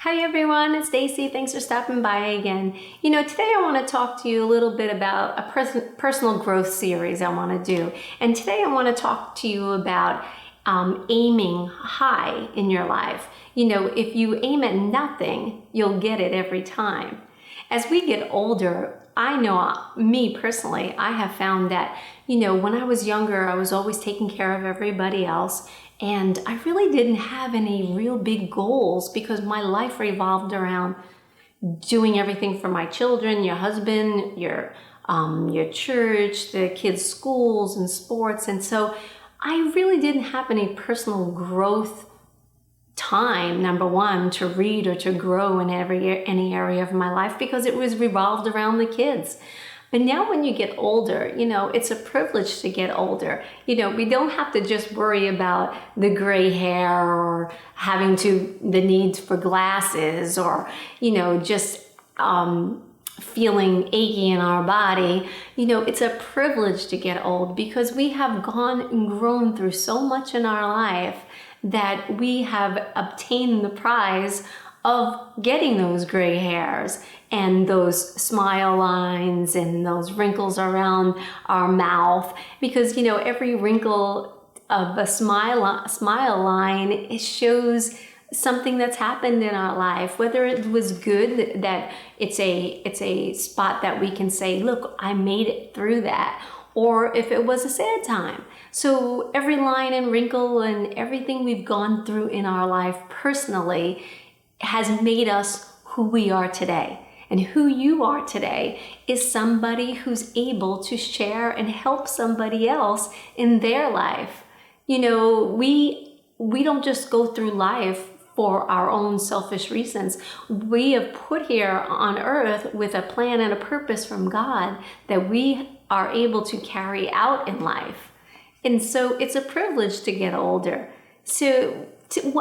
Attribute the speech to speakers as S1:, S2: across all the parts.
S1: Hi everyone, it's Stacy. Thanks for stopping by again. Today I want to talk to you a little bit about a personal growth series I want to do. And today I want to talk to you about aiming high in your life. If you aim at nothing, you'll get it every time. As we get older, I know me personally, I have found that, when I was younger, I was always taking care of everybody else. And I really didn't have any real big goals because my life revolved around doing everything for my children, your husband, your church, the kids' schools and sports. And so I really didn't have any personal growth time, number one, to read or to grow in any area of my life because it was revolved around the kids. But now when you get older, it's a privilege to get older. We don't have to just worry about the gray hair or having the needs for glasses or, just feeling achy in our body. It's a privilege to get old because we have gone and grown through so much in our life that we have obtained the prize of getting those gray hairs and those smile lines and those wrinkles around our mouth, because every wrinkle of a smile line, it shows something that's happened in our life, whether it was good, that it's a spot that we can say, look, I made it through that, or if it was a sad time. So every line and wrinkle and everything we've gone through in our life personally has made us who we are today. And who you are today is somebody who's able to share and help somebody else in their life. We don't just go through life for our own selfish reasons. We have put here on earth with a plan and a purpose from God that we are able to carry out in life. And so it's a privilege to get older. So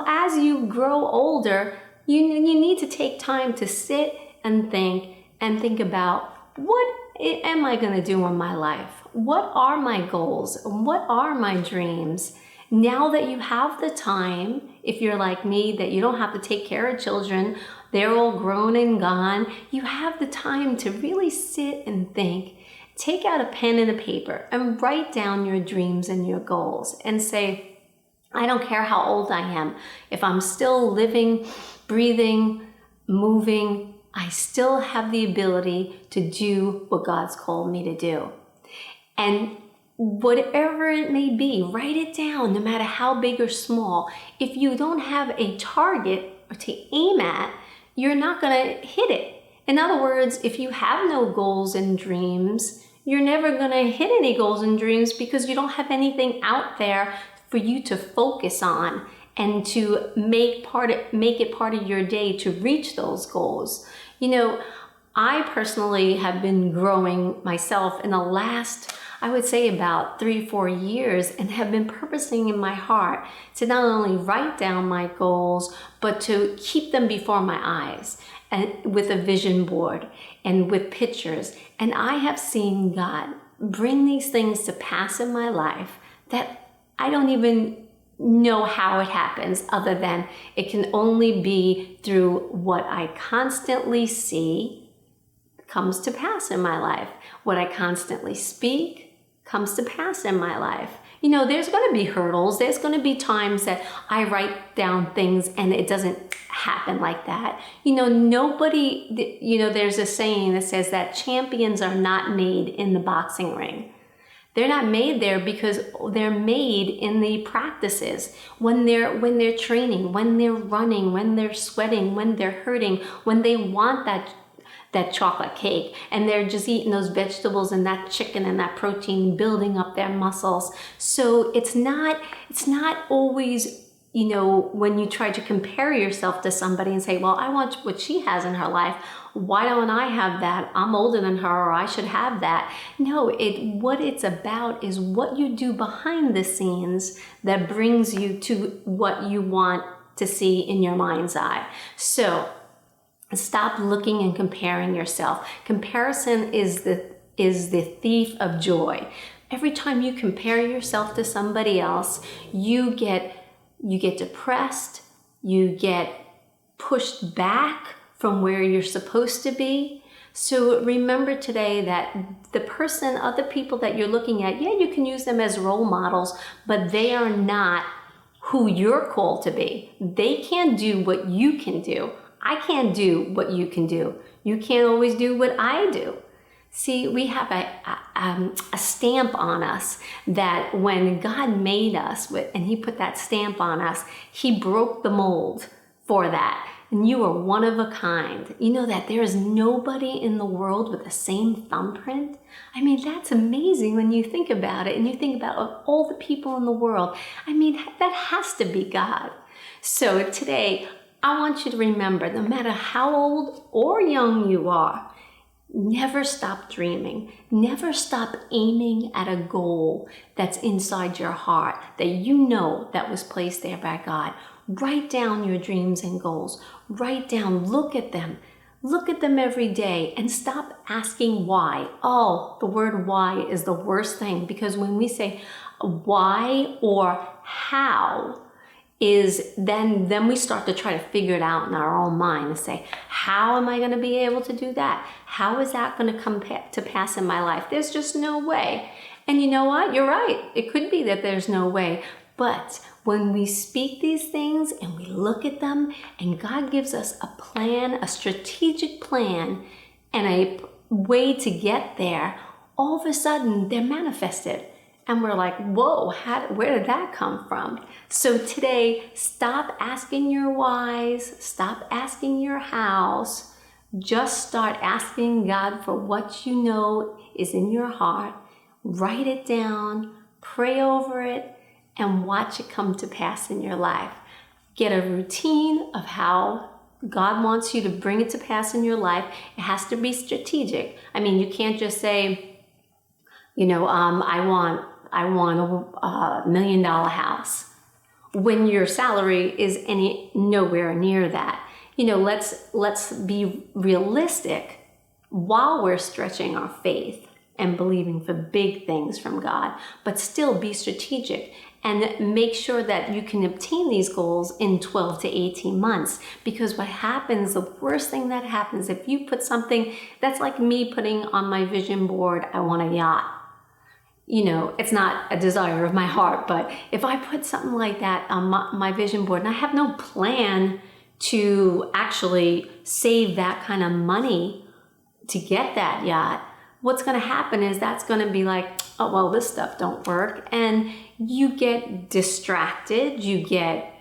S1: as you grow older, you need to take time to sit and think about, what am I going to do in my life? What are my goals? What are my dreams? Now that you have the time, if you're like me, that you don't have to take care of children, they're all grown and gone, you have the time to really sit and think. Take out a pen and a paper and write down your dreams and your goals and say, I don't care how old I am. If I'm still living, breathing, moving, I still have the ability to do what God's called me to do. And whatever it may be, write it down, no matter how big or small. If you don't have a target to aim at, you're not going to hit it. In other words, if you have no goals and dreams, you're never going to hit any goals and dreams because you don't have anything out there for you to focus on and to make it part of your day to reach those goals. I personally have been growing myself in the last, I would say, about 3-4 years, and have been purposing in my heart to not only write down my goals, but to keep them before my eyes, and with a vision board and with pictures. And I have seen God bring these things to pass in my life that I don't even know how it happens, other than it can only be through what I constantly see comes to pass in my life. What I constantly speak comes to pass in my life. There's going to be hurdles. There's going to be times that I write down things and it doesn't happen like that. Nobody, there's a saying that says that champions are not made in the boxing ring. They're not made there because they're made in the practices, when they're training, when they're running, when they're sweating, when they're hurting, when they want that chocolate cake and they're just eating those vegetables and that chicken and that protein, building up their muscles. So it's not always, when you try to compare yourself to somebody and say, well, I want what she has in her life, why don't I have that? I'm older than her, or I should have that. No, what it's about is what you do behind the scenes that brings you to what you want to see in your mind's eye. So stop looking and comparing yourself. Comparison is the thief of joy. Every time you compare yourself to somebody else, you get depressed, you get pushed back from where you're supposed to be. So remember today that the person, other people that you're looking at, yeah, you can use them as role models, but they are not who you're called to be. They can't do what you can do. I can't do what you can do. You can't always do what I do. See, we have a stamp on us that when God made us, and he put that stamp on us, he broke the mold for that. And you are one of a kind. You know that there is nobody in the world with the same thumbprint? I mean, that's amazing when you think about it, and you think about all the people in the world. I mean, that has to be God. So today, I want you to remember, no matter how old or young you are, never stop dreaming. Never stop aiming at a goal that's inside your heart, that you know that was placed there by God. Write down your dreams and goals. Write down, look at them. Look at them every day and stop asking why. Oh, the word why is the worst thing, because when we say why or how, then we start to try to figure it out in our own mind and say, how am I going to be able to do that? How is that going to come to pass in my life? There's just no way. And you know what? You're right. It could be that there's no way. But when we speak these things and we look at them and God gives us a plan, a strategic plan, and a way to get there, all of a sudden they're manifested. And we're like, whoa, where did that come from? So today, stop asking your whys, stop asking your hows. Just start asking God for what you know is in your heart. Write it down, pray over it, and watch it come to pass in your life. Get a routine of how God wants you to bring it to pass in your life. It has to be strategic. I mean, you can't just say, I want a $1 million house when your salary is nowhere near that. Let's be realistic while we're stretching our faith and believing for big things from God, but still be strategic and make sure that you can obtain these goals in 12 to 18 months. Because what happens, the worst thing that happens, if you put something, that's like me putting on my vision board, I want a yacht. It's not a desire of my heart, but if I put something like that on my vision board and I have no plan to actually save that kind of money to get that yacht, what's going to happen is that's going to be like, oh, well, this stuff don't work. And you get distracted, you get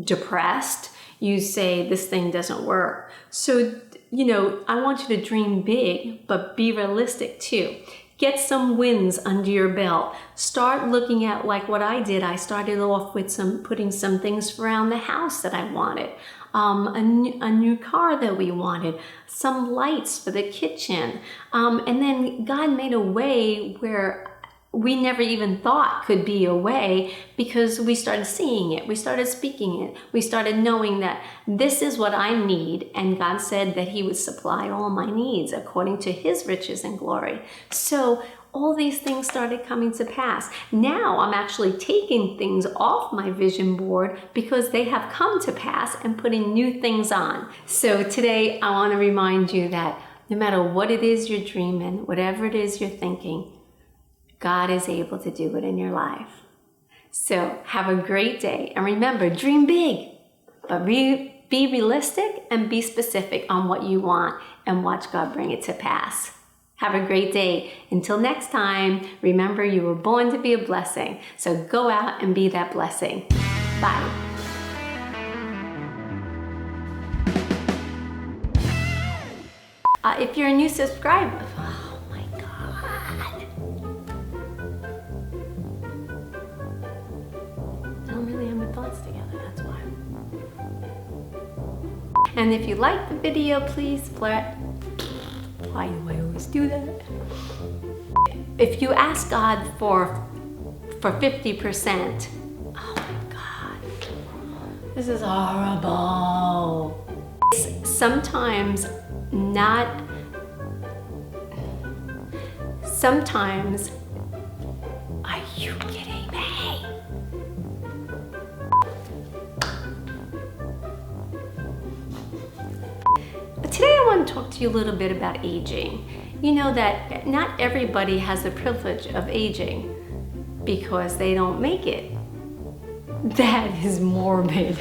S1: depressed, you say this thing doesn't work. So, I want you to dream big, but be realistic too. Get some wins under your belt. Start looking at like what I did. I started off with putting some things around the house that I wanted. A new car that we wanted, some lights for the kitchen. And then God made a way where we never even thought could be a way, because we started seeing it, we started speaking it, we started knowing that this is what I need, and God said that he would supply all my needs according to his riches and glory. So all these things started coming to pass. Now I'm actually taking things off my vision board because they have come to pass and putting new things on. So today I want to remind you that no matter what it is you're dreaming, whatever it is you're thinking, God is able to do it in your life. So have a great day. And remember, dream big, but be realistic and be specific on what you want, and watch God bring it to pass. Have a great day. Until next time, remember you were born to be a blessing. So go out and be that blessing. Bye. If you're a new subscriber, together, that's why. And if you like the video, please why do I always do that? If you ask God for 50%, oh my God, this is horrible. Sometimes are you kidding me? to talk to you a little bit about aging. You know that not everybody has the privilege of aging because they don't make it. That is morbid.